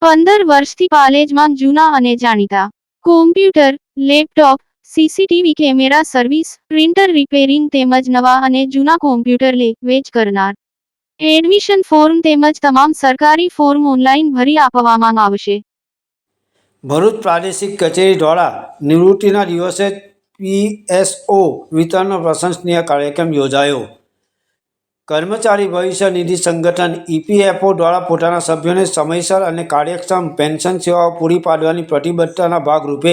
15 વર્ષથી પાલેજમાં જૂના અને જાણીતા computer, laptop, CCTV camera service, printer repairing તેમજ નવા અને જૂના કોમ્પ્યુટર લે વેચ કરનાર. એડમિશન ફોર્મ તેમજ તમામ સરકારી ફોર્મ ઓનલાઈન ભરી આપવામાં આવશે. ભરૂચ પ્રાદેશિક કચેરી દ્વારા નિવૃત્તિના દિવસે PSO વિતરણનો પ્રશંસનીય કાર્યક્રમ યોજાયો. કર્મચારી ભવિષ્ય નિધિ સંગઠન EPFO દ્વારા પોતાના સભ્યોને સમયસર અને કાર્યક્ષમ પેન્શન સેવાઓ પૂરી પાડવાની પ્રતિબદ્ધતાના ભાગરૂપે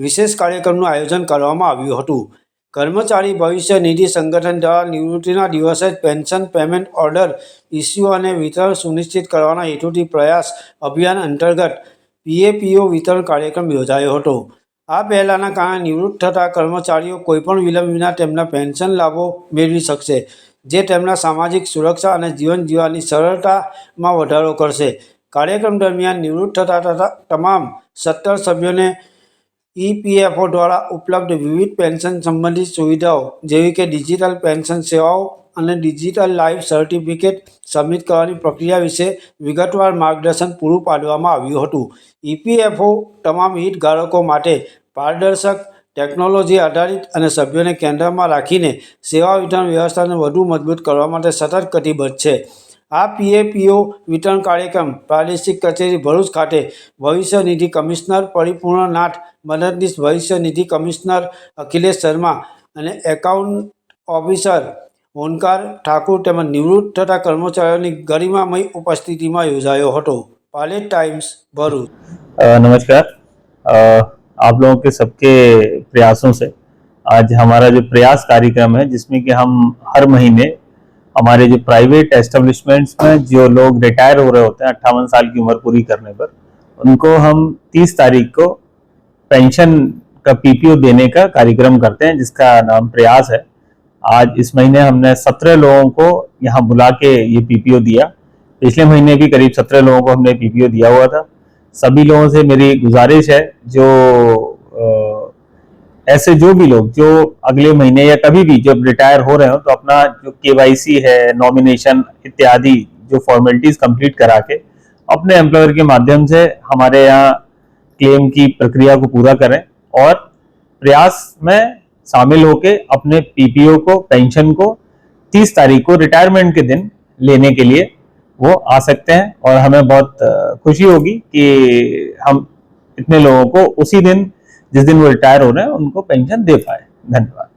વિશેષ કાર્યક્રમનું આયોજન કરવામાં આવ્યું હતું. કર્મચારી ભવિષ્ય નિધિ સંગઠન દ્વારા નિવૃત્તિના દિવસે જ પેન્શન પેમેન્ટ ઓર્ડર ઇસ્યુ અને વિતરણ સુનિશ્ચિત કરવાના હેતુથી પ્રયાસ અભિયાન અંતર્ગત PAPO વિતરણ કાર્યક્રમ યોજાયો હતો. આ પહેલાના કારણે નિવૃત્ત થતા કર્મચારીઓ કોઈપણ વિલંબ વિના તેમના પેન્શન લાભો મેળવી શકશે, જે તેમના સામાજિક સુરક્ષા અને જીવન જીવવાની સરળતામાં વધારો કરશે. કાર્યક્રમ દરમિયાન નિવૃત્ત થતા તમામ 17 સભ્યોને EPFO દ્વારા ઉપલબ્ધ વિવિધ પેન્શન સંબંધિત સુવિધાઓ જેવી કે ડિજિટલ પેન્શન સેવાઓ અને ડિજિટલ લાઈફ સર્ટિફિકેટ સબમિટ કરવાની પ્રક્રિયા વિશે વિગતવાર માર્ગદર્શન પૂરું પાડવામાં આવ્યું હતું. EPFO તમામ હિતધારકો માટે પારદર્શક, ટેકનોલોજી આધારિત અને સભ્યોને કેન્દ્રમાં રાખીને સેવા વિતરણ વ્યવસ્થાને વધુ મજબૂત કરવા માટે સતત કટિબદ્ધ છે. આ PAPO વિતરણ કાર્યક્રમ પ્રાદેશિક કચેરી ભરૂચ ખાતે ભવિષ્ય નિધિ કમિશનર પરિપૂર્ણનાથ, મદદનીશ ભવિષ્ય નિધિ કમિશનર અખિલેશ શર્મા અને એકાઉન્ટ ઓફિસર ઓનકાર ઠાકુર તેમજ નિવૃત્ત થતા કર્મચારીઓની ગરિમામય ઉપસ્થિતિમાં યોજાયો હતો. पालेज टाइम्स भरूच। नमस्कार। आप लोगों के सबके प्रयासों से आज हमारा जो प्रयास कार्यक्रम है, जिसमें कि हम हर महीने हमारे जो प्राइवेट एस्टेब्लिशमेंट्स में जो लोग रिटायर हो रहे होते हैं 58 साल की उम्र पूरी करने पर, उनको हम 30 तारीख को पेंशन का PPO देने का कार्यक्रम करते हैं, जिसका नाम प्रयास है। आज इस महीने हमने 17 लोगों को यहाँ बुला के ये PPO दिया। पिछले महीने भी करीब 17 लोगों को हमने PPO दिया हुआ था। सभी लोगों से मेरी गुजारिश है, जो ऐसे जो भी लोग जो अगले महीने या कभी भी जब रिटायर हो रहे हो, तो अपना जो KYC है, नॉमिनेशन इत्यादि जो फॉर्मेलिटीज कंप्लीट करा के अपने एम्प्लॉयर के माध्यम से हमारे यहाँ क्लेम की प्रक्रिया को पूरा करें और प्रयास में शामिल होके अपने PPO को, पेंशन को 30 तारीख को रिटायरमेंट के दिन लेने के लिए वो आ सकते हैं। और हमें बहुत खुशी होगी कि हम इतने लोगों को उसी दिन जिस दिन वो रिटायर हो रहे हैं उनको पेंशन दे पाए। धन्यवाद।